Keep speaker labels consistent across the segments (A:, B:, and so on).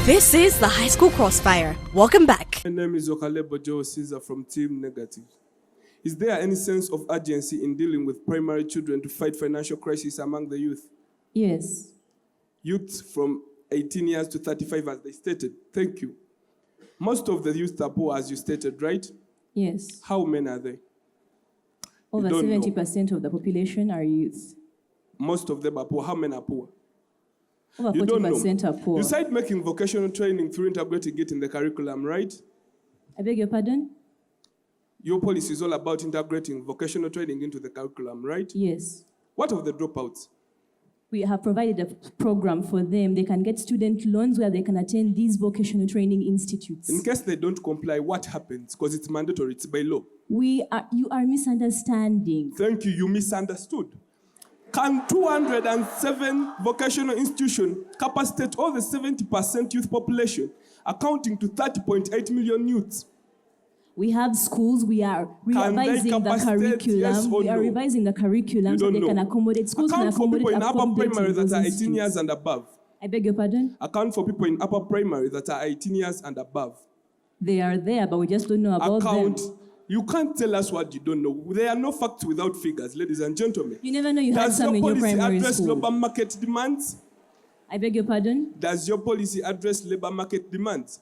A: This is the High School Crossfire. Welcome back.
B: My name is Naggalama from Team Negative. Is there any sense of urgency in dealing with primary children to fight financial crisis among the youth?
C: Yes.
B: Youth from 18 years to 35, as they stated. Thank you. Most of the youth are poor, as you stated, right?
C: Yes.
B: How many are they?
C: Over 70% of the population are youth.
B: Most of them are poor. How many are poor?
C: Over 40% are poor.
B: You started making vocational training through integrating it in the curriculum, right?
C: I beg your pardon?
B: Your policy is all about integrating vocational training into the curriculum, right?
C: Yes.
B: What of the dropouts?
C: We have provided a program for them. They can get student loans where they can attend these vocational training institutes.
B: In case they don't comply, what happens? Because it's mandatory, it's by law.
C: You are misunderstanding.
B: Thank you, you misunderstood. Can 207 vocational institutions capacitate all the 70% youth population, accounting to 30.8 million youths?
C: We have schools, we are revising the curriculum.
B: Yes,
C: we are revising the curriculum so they can accommodate schools.
B: Account for people in upper primary that are 18 years and above.
C: I beg your pardon?
B: Account for people in upper primary that are 18 years and above.
C: They are there, but we just don't know about them.
B: You can't tell us what you don't know. There are no facts without figures, ladies and gentlemen.
C: You never know you had some in your primary
B: Does your policy address
C: school.
B: labor market demands?
C: I beg your pardon?
B: Does your policy address labor market demands?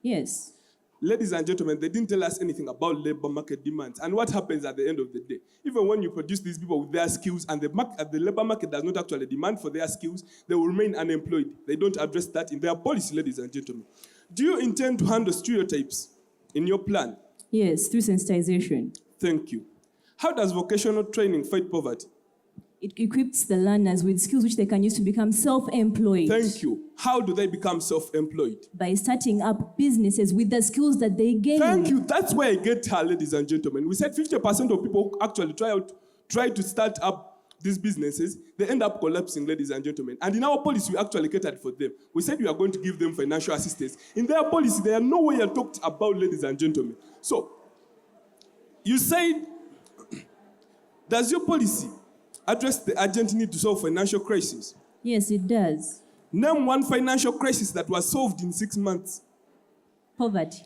C: Yes.
B: Ladies and gentlemen, they didn't tell us anything about labor market demands. And what happens at the end of the day? Even when you produce these people with their skills and the labor market does not actually demand for their skills, they will remain unemployed. They don't address that in their policy, ladies and gentlemen. Do you intend to handle stereotypes in your plan?
C: Yes, through sensitization.
B: Thank you. How does vocational training fight poverty?
C: It equips the learners with skills which they can use to become self-employed.
B: Thank you. How do they become self-employed?
C: By starting up businesses with the skills that they gain.
B: Thank you. That's where I get her, ladies and gentlemen. We said 50% of people actually try to start up these businesses. They end up collapsing, ladies and gentlemen. And in our policy, we actually catered for them. We said we are going to give them financial assistance. In their policy, they are nowhere talked about, ladies and gentlemen. So, you said, does your policy address the urgent need to solve financial crisis?
C: Yes, it does.
B: Name one financial crisis that was solved in 6 months.
C: Poverty.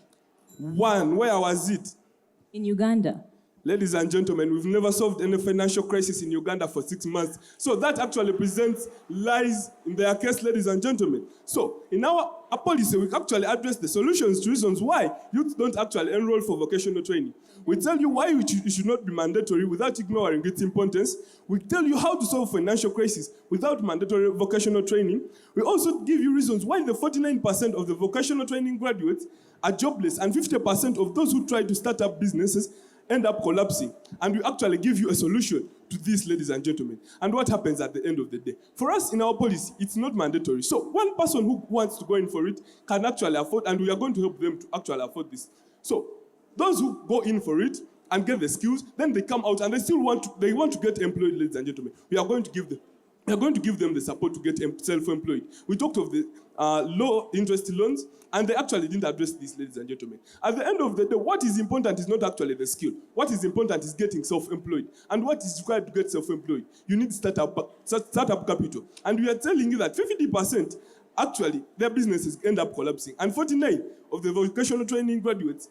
B: One. Where was it?
C: In Uganda.
B: Ladies and gentlemen, we've never solved any financial crisis in Uganda for 6 months. So that actually presents lies in their case, ladies and gentlemen. So in our policy, we actually address the solutions to reasons why youth don't actually enroll for vocational training. We tell you why it should not be mandatory without ignoring its importance. We tell you how to solve financial crisis without mandatory vocational training. We also give you reasons why the 49% of the vocational training graduates are jobless and 50% of those who try to start up businesses end up collapsing. And we actually give you a solution to this, ladies and gentlemen. And what happens at the end of the day? For us, in our policy, it's not mandatory. So one person who wants to go in for it can actually afford, and we are going to help them to actually afford this. So those who go in for it and get the skills, then they come out and they want to get employed, ladies and gentlemen. We are going to give them the support to get self-employed. We talked of the low interest loans, and they actually didn't address this, ladies and gentlemen. At the end of the day, what is important is not actually the skill. What is important is getting self-employed. And what is required to get self-employed? You need startup capital. And we are telling you that 50% actually their businesses end up collapsing. And 49% of the vocational training graduates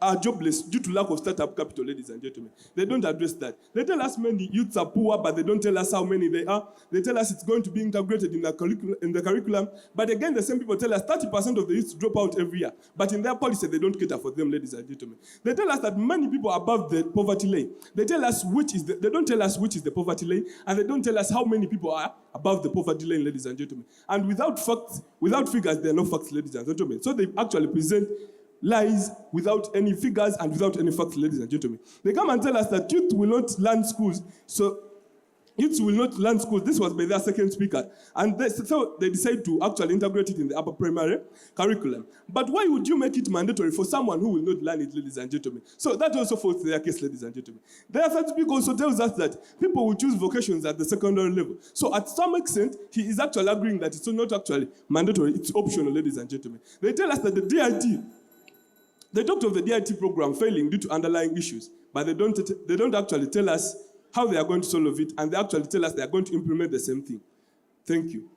B: are jobless due to lack of startup capital, ladies and gentlemen. They don't address that. They tell us many youths are poor, but they don't tell us how many they are. They tell us it's going to be integrated in the curriculum. But again, the same people tell us 30% of the youths drop out every year. But in their policy, they don't cater for them, ladies and gentlemen. They tell us that many people are above the poverty line. They tell us they don't tell us which is the poverty line, and they don't tell us how many people are above the poverty line, ladies and gentlemen. And without facts, without figures, there are no facts, ladies and gentlemen. So they actually present lies without any figures and without any facts, ladies and gentlemen. They come and tell us that youth will not learn schools. So youth will not learn schools. This was by their second speaker. And so they decide to actually integrate it in the upper primary curriculum. But why would you make it mandatory for someone who will not learn it, ladies and gentlemen? So that also falls their case, ladies and gentlemen. Their third speaker also tells us that people will choose vocations at the secondary level. So at some extent, he is actually agreeing that it's not actually mandatory, it's optional, ladies and gentlemen. They tell us that the DIT, they talked of the DIT program failing due to underlying issues, but they don't actually tell us how they are going to solve it, and they actually tell us they are going to implement the same thing. Thank you.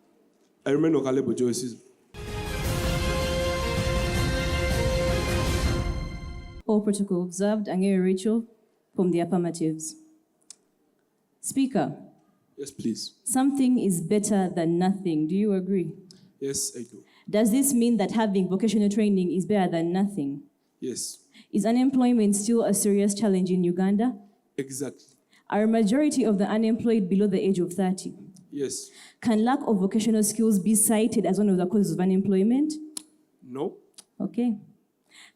B: I remain Naggalama.
C: All protocol observed. Angere Rachel from the affirmatives. Speaker.
B: Yes, please.
C: Something is better than nothing. Do you agree?
B: Yes, I do.
C: Does this mean that having vocational training is better than nothing?
B: Yes.
C: Is unemployment still a serious challenge in Uganda?
B: Exactly.
C: Are a majority of the unemployed below the age of 30?
B: Yes.
C: Can lack of vocational skills be cited as one of the causes of unemployment?
B: No.
C: Okay.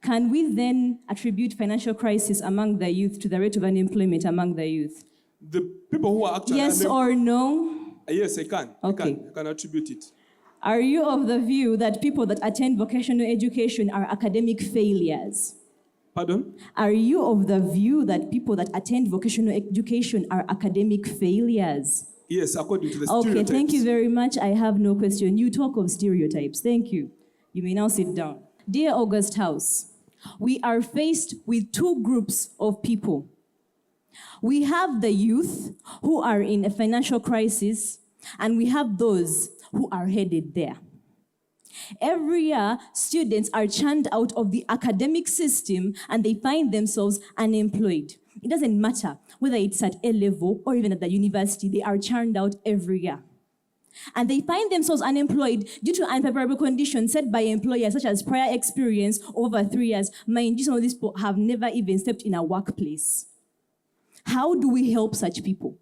C: Can we then attribute financial crisis among the youth to the rate of unemployment among the youth?
B: The people who are actually...
C: Yes or no?
B: Yes, I can.
C: Okay.
B: I can attribute it.
C: Are you of the view that people that attend vocational education are academic failures?
B: Pardon?
C: Are you of the view that people that attend vocational education are academic failures?
B: Yes, according to the stereotypes.
C: Okay, thank you very much. I have no question. You talk of stereotypes. Thank you. You may now sit down. Dear August House, we are faced with two groups of people. We have the youth who are in a financial crisis, and we have those who are headed there. Every year, students are churned out of the academic system and they find themselves unemployed. It doesn't matter whether it's at A level or even at the university, they are churned out every year. And they find themselves unemployed due to unfavorable conditions set by employers, such as prior experience over 3 years. Mind you, some of these people have never even stepped in a workplace. How do we help such people?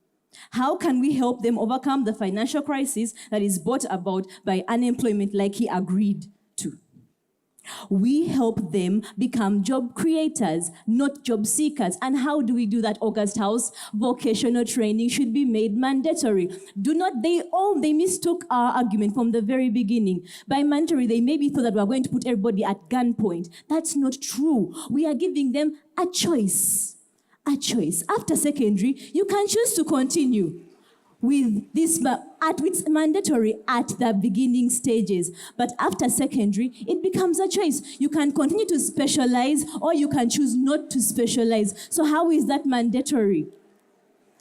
C: How can we help them overcome the financial crisis that is brought about by unemployment like he agreed to? We help them become job creators, not job seekers. And how do we do that, August House? Vocational training should be made mandatory. They mistook our argument from the very beginning. By mandatory, they maybe thought that we are going to put everybody at gunpoint. That's not true. We are giving them a choice. A choice. After secondary, you can choose to continue with this, it's mandatory at the beginning stages. But after secondary, it becomes a choice. You can continue to specialize or you can choose not to specialize. So how is that mandatory?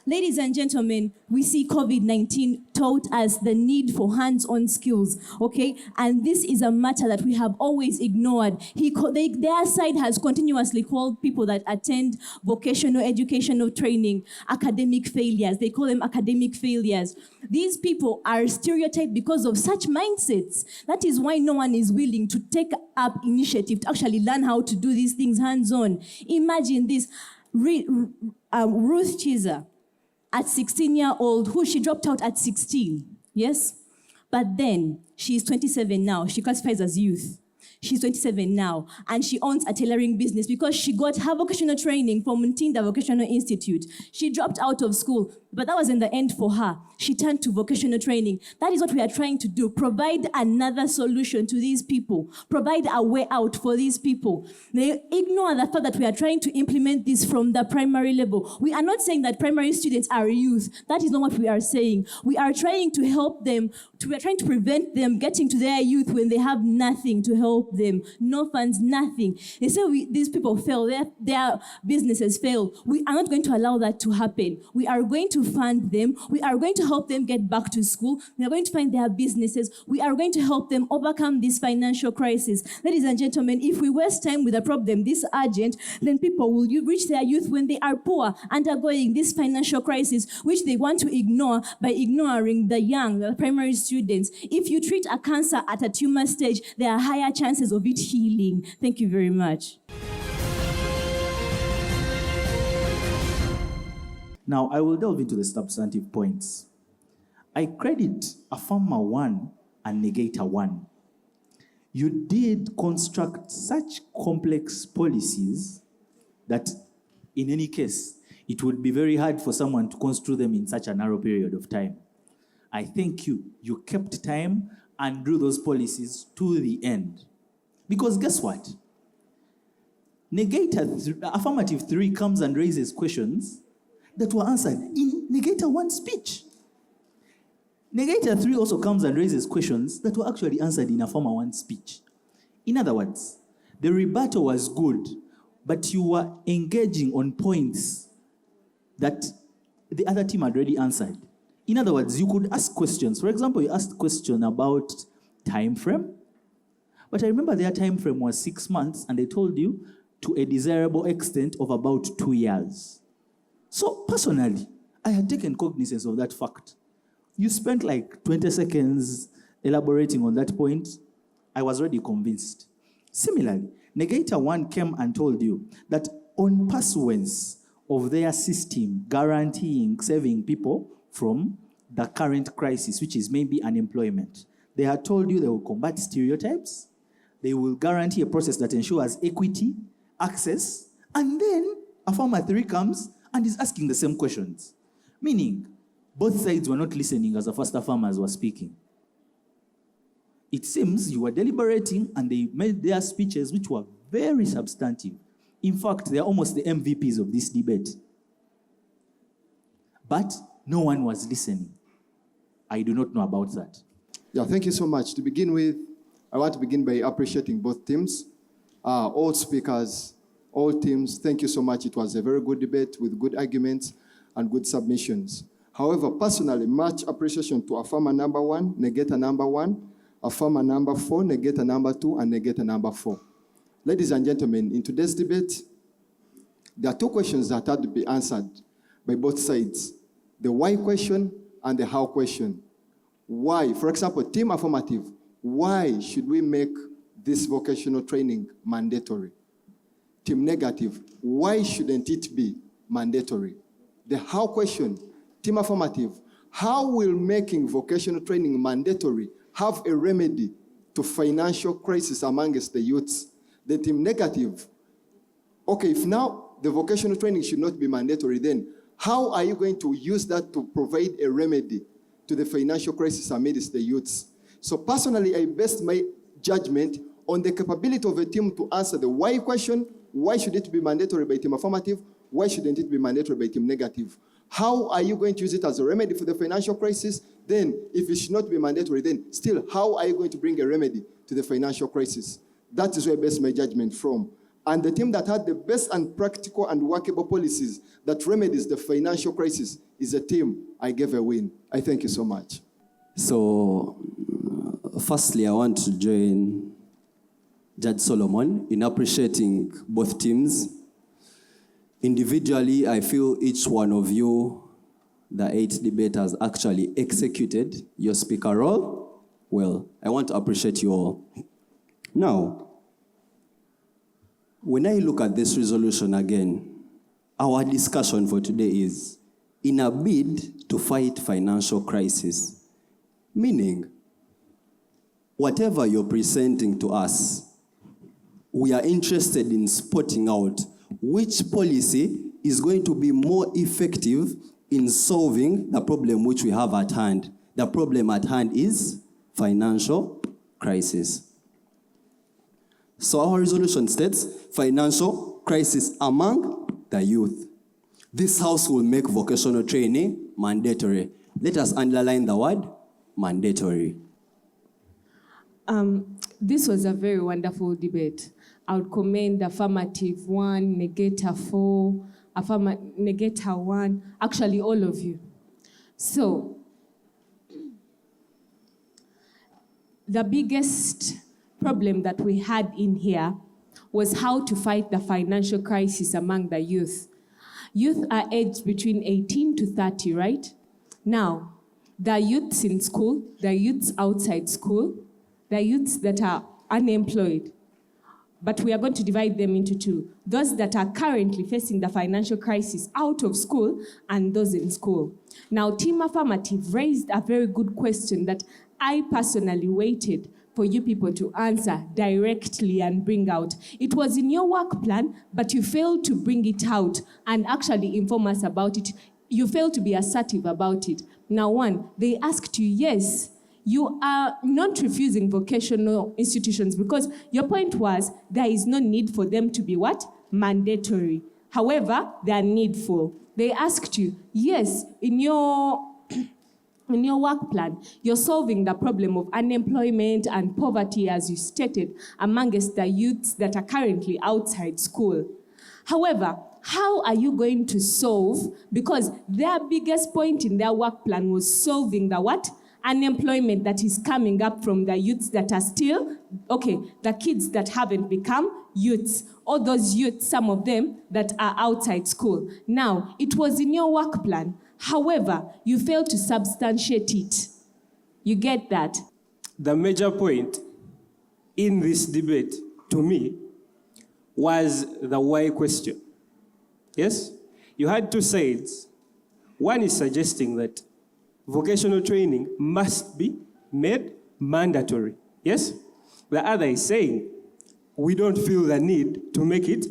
C: Ladies and gentlemen, we see COVID-19 taught us the need for hands-on skills, okay? And this is a matter that we have always ignored. Their side has continuously called people that attend vocational educational training academic failures. They call them academic failures. These people are stereotyped because of such mindsets. That is why no one is willing to take up initiative to actually learn how to do these things hands-on. Imagine this, Ruth Chiza, at 16-year-old, who she dropped out at 16, yes? But then, she's 27 now. She classifies as youth. She's 27 now, and she owns a tailoring business because she got her vocational training from Mtinda Vocational Institute. She dropped out of school, but that wasn't the end for her. She turned to vocational training. That is what we are trying to do, provide another solution to these people, provide a way out for these people. They ignore the fact that we are trying to implement this from the primary level. We are not saying that primary students are youth. That is not what we are saying. We are trying to help them, we are trying to prevent them getting to their youth when they have nothing to help them. No funds, nothing. They say these people fail, their businesses fail. We are not going to allow that to happen. We are going to fund them. We are going to help them get back to school. We are going to find their businesses. We are going to help them overcome this financial crisis. Ladies and gentlemen, if we waste time with a problem this urgent, then people will reach their youth when they are poor, undergoing this financial crisis, which they want to ignore by ignoring the young, the primary students. If you treat a cancer at a tumor stage, there are higher chances of it healing. Thank you very much.
D: Now, I will delve into the substantive points. I credit Affirmer 1 and Negator 1. You did construct such complex policies that, in any case, it would be very hard for someone to construe them in such a narrow period of time. I thank you. You kept time and drew those policies to the end. Because guess what? Affirmative 3 comes and raises questions that were answered in Negator 1's speech. Negator 3 also comes and raises questions that were actually answered in Affirmer 1's speech. In other words, the rebuttal was good, but you were engaging on points that the other team had already answered. In other words, you could ask questions. For example, you asked a question about time frame. But I remember their time frame was 6 months, and they told you to a desirable extent of about 2 years. So personally, I had taken cognizance of that fact. You spent like 20 seconds elaborating on that point. I was already convinced. Similarly, Negator 1 came and told you that on pursuance of their system guaranteeing saving people from the current crisis, which is maybe unemployment, they had told you they will combat stereotypes, they will guarantee a process that ensures equity, access, and then a farmer 3 comes and is asking the same questions. Meaning, both sides were not listening as the first farmers were speaking. It seems you were deliberating and they made their speeches which were very substantive. In fact, they are almost the MVPs of this debate. But no one was listening. I do not know about that.
E: Yeah, thank you so much. To begin with, I want to begin by appreciating both teams, all speakers, all teams. Thank you so much. It was a very good debate with good arguments and good submissions. However, personally, much appreciation to Affirmer number 1, Negator number 1, Affirmer number 4, Negator number 2, and Negator number 4. Ladies and gentlemen, in today's debate, there are 2 questions that had to be answered by both sides. The why question and the how question. Why? For example, team affirmative, why should we make this vocational training mandatory? Team negative, why shouldn't it be mandatory? The how question, team affirmative, how will making vocational training mandatory have a remedy to financial crisis amongst the youths? The team negative, okay, if now the vocational training should not be mandatory, then how are you going to use that to provide a remedy to the financial crisis amidst the youths? So personally, I based my judgment on the capability of a team to answer the why question. Why should it be mandatory by team affirmative? Why shouldn't it be mandatory by team negative? How are you going to use it as a remedy for the financial crisis? Then, if it should not be mandatory, then still, how are you going to bring a remedy to the financial crisis? That is where I based my judgment from. And the team that had the best and practical and workable policies that remedies the financial crisis is a team I gave a win. I thank you so much.
F: So, firstly, I want to join Judge Solomon in appreciating both teams. Individually, I feel each one of you, the 8 debaters, actually executed your speaker role well. I want to appreciate you all. Now, when I look at this resolution again, our discussion for today is in a bid to fight financial crisis, meaning whatever you're presenting to us, we are interested in spotting out which policy is going to be more effective in solving the problem which we have at hand. The problem at hand is financial crisis. So our resolution states financial crisis among the youth. This house will make vocational training mandatory. Let us underline the word mandatory.
C: This was a very wonderful debate. I would commend affirmative 1, negator 4, negator 1, actually all of you. So, the biggest problem that we had in here was how to fight the financial crisis among the youth. Youth are aged between 18 to 30, right? Now, the youths in school, the youths outside school, the youths that are unemployed, but we are going to divide them into 2. Those that are currently facing the financial crisis out of school and those in school. Now, Team Affirmative raised a very good question that I personally waited for you people to answer directly and bring out. It was in your work plan, but you failed to bring it out and actually inform us about it. You failed to be assertive about it. Now, 1, they asked you, yes, you are not refusing vocational institutions because your point was there is no need for them to be what? Mandatory. However, they are needful. They asked you, yes, in your work plan, you're solving the problem of unemployment and poverty, as you stated, amongst the youths that are currently outside school. However, how are you going to solve, because their biggest point in their work plan was solving the what? unemployment that is coming up from the youths that are still, the kids that haven't become youths, or those youths, some of them, that are outside school. Now, it was in your work plan. However, you failed to substantiate it. You get that?
G: The major point in this debate, to me, was the why question. Yes? You had two sides. One is suggesting that vocational training must be made mandatory. Yes? The other is saying we don't feel the need to make it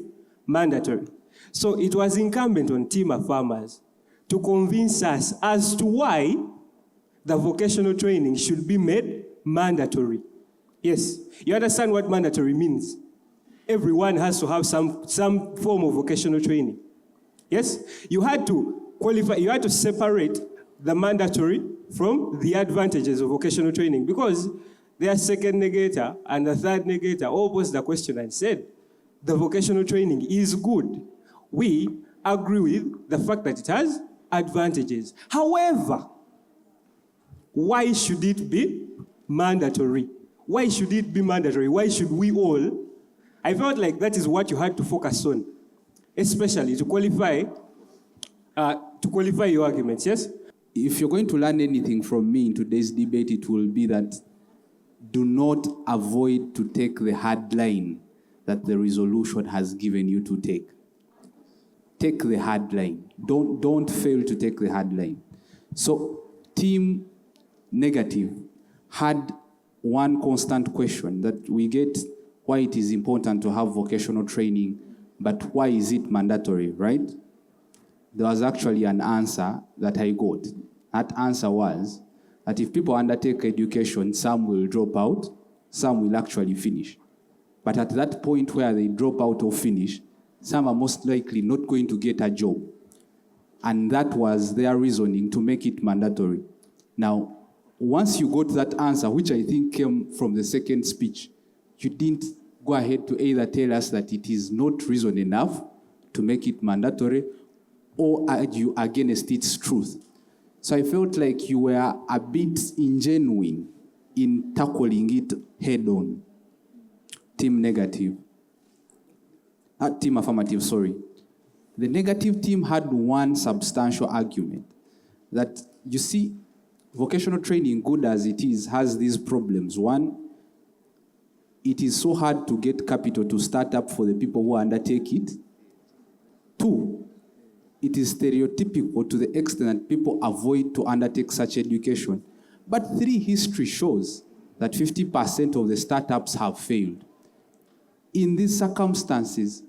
G: mandatory. So it was incumbent on team of farmers to convince us as to why the vocational training should be made mandatory. Yes, you understand what mandatory means. Everyone has to have some form of vocational training. Yes, you had to qualify, you had to separate the mandatory from the advantages of vocational training, because their second negator and the third negator all posed the question and said, the vocational training is good. We agree with the fact that it has advantages. However, why should it be mandatory? Why should it be mandatory? Why should we all? I felt like that is what you had to focus on, especially to qualify your arguments, yes?
H: If you're going to learn anything from me in today's debate, it will be that do not avoid to take the hard line that the resolution has given you to take. Take the hard line. Don't fail to take the hard line. So, team negative had one constant question that we get, why it is important to have vocational training, but why is it mandatory, right? There was actually an answer that I got. That answer was that if people undertake education, some will drop out, some will actually finish. But at that point where they drop out or finish, some are most likely not going to get a job. And that was their reasoning to make it mandatory. Now, once you got that answer, which I think came from the second speech, you didn't go ahead to either tell us that it is not reason enough to make it mandatory or argue against its truth. So I felt like you were a bit ingenuine in tackling it head on. Team negative. Team affirmative, sorry. The negative team had one substantial argument that, you see, vocational training, good as it is, has these problems. One, it is so hard to get capital to start up for the people who undertake it. Two, it is stereotypical to the extent that people avoid to undertake such education. But three, history shows that 50% of the startups have failed. In these circumstances,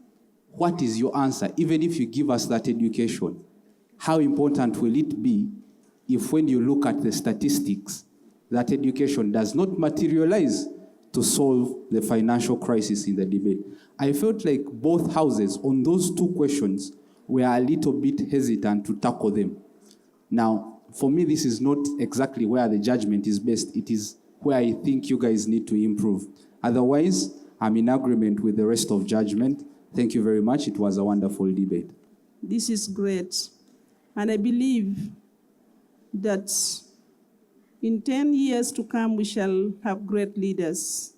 H: what is your answer? Even if you give us that education, how important will it be if when you look at the statistics, that education does not materialize to solve the financial crisis in the debate? I felt like both houses on those two questions were a little bit hesitant to tackle them. Now, for me, this is not exactly where the judgment is based. It is where I think you guys need to improve. Otherwise, I'm in agreement with the rest of judgment. Thank you very much. It was a wonderful debate.
I: This is great. And I believe that in 10 years to come, we shall have great leaders.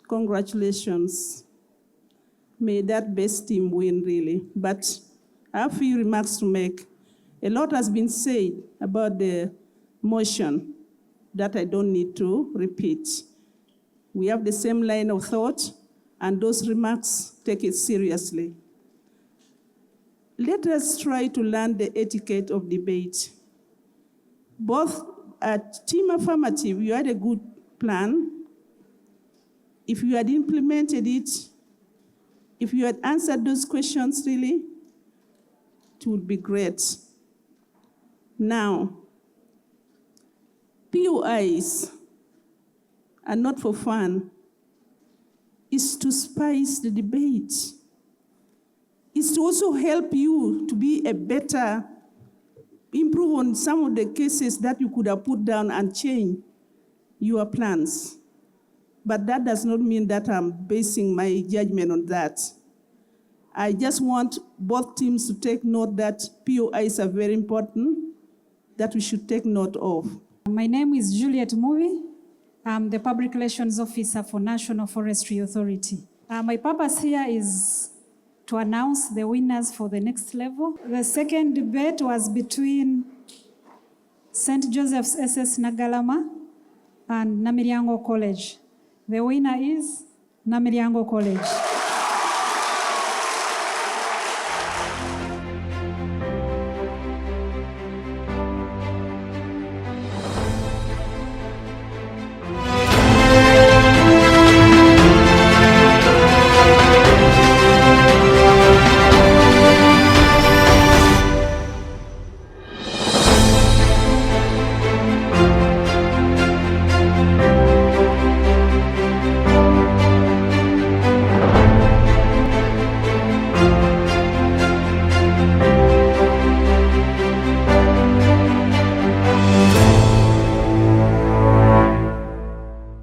I: Congratulations. May that best team win, really. But I have a few remarks to make. A lot has been said about the motion that I don't need to repeat. We have the same line of thought, and those remarks, take it seriously. Let us try to learn the etiquette of debate. Both at Team Affirmative, you had a good plan. If you had implemented it, if you had answered those questions really, it would be great. Now, POIs are not for fun. It's to spice the debate. It's to also help you to be a better, improve on some of the cases that you could have put down and change your plans. But that does not mean that I'm basing my judgment on that. I just want both teams to take note that POIs are very important, that we should take note of.
J: My name is Juliet Muvi. I'm the Public Relations Officer for National Forestry Authority. My purpose here is to announce the winners for the next level. The second debate was between St.Joseph'S SS Naggalama and Namilyango College. The winner is Namilyango College.